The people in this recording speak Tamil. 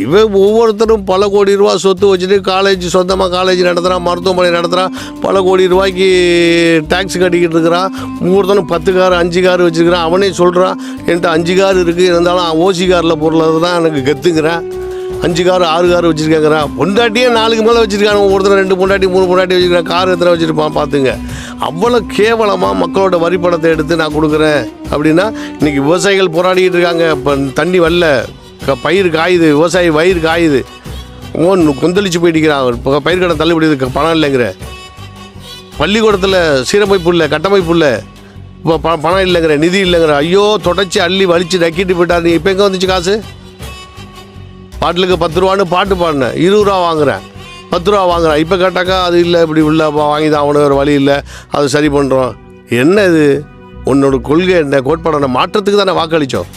இவன் ஒவ்வொருத்தரும் பல கோடி ரூபா சொத்து வச்சுட்டு காலேஜ் சொந்தமாக காலேஜ் நடத்துகிறான், மருத்துவமனை நடத்துகிறான், பல கோடி ரூபாய்க்கு டேக்ஸ் கட்டிக்கிட்டு இருக்கிறான். ஒவ்வொருத்தனும் 10 கார் 5 கார் வச்சுருக்கிறான். அவனே சொல்கிறான் என்கிட்ட 5 கார் இருக்குது, இருந்தாலும் ஓசி காரில் பொருள் தான் எனக்கு கற்றுங்கிறான். 5 கார் 6 கார் வச்சுருக்காங்கிறான். பொண்டாட்டியே 4க்கு மேலே வச்சுருக்காங்க. ஒவ்வொருத்தர் 2 பொண்டாட்டி 3 பொண்டாட்டி வச்சுருக்கான். கார் எத்தனை வச்சுருப்பான் பார்த்துங்க. அவ்வளோ கேவலமாக மக்களோட வரி பணத்தை எடுத்து நான் கொடுக்குறேன் அப்படின்னா இன்றைக்கி விவசாயிகள் போராடிக்கிட்டு இருக்காங்க. இப்போ தண்ணி வரல, பயிர் காயுது, விவசாயி வயிறு காயுது, கொந்தளிச்சு போயிட்டுக்கிறான். இப்போ பயிர்கடை தள்ளுபடி பணம் இல்லைங்கிற, பள்ளிக்கூடத்தில் சீரமைப்பு இல்லை, கட்டமைப்பு இல்லை, இப்போ பணம் இல்லைங்கிற, நிதி இல்லைங்கிற. ஐயோ தொடச்சி அள்ளி வலிச்சு நக்கிட்டு போயிட்டார். நீ இப்போ எங்கே வந்துச்சு காசு? பாட்டிலுக்கு 10 ரூபான்னு பாட்டு பாடினேன், 20 ரூபா வாங்குறேன், 10 ரூபா வாங்குறேன். இப்போ கேட்டாக்கா அது இல்லை, இப்படி உள்ள வாங்கி தான் அவனு, ஒரு வழி இல்லை, அது சரி பண்ணுறோம். என்ன இது? உன்னோட கொள்கை என்ன, கோட்பாடான மாற்றத்துக்கு தானே வாக்களித்தோம்.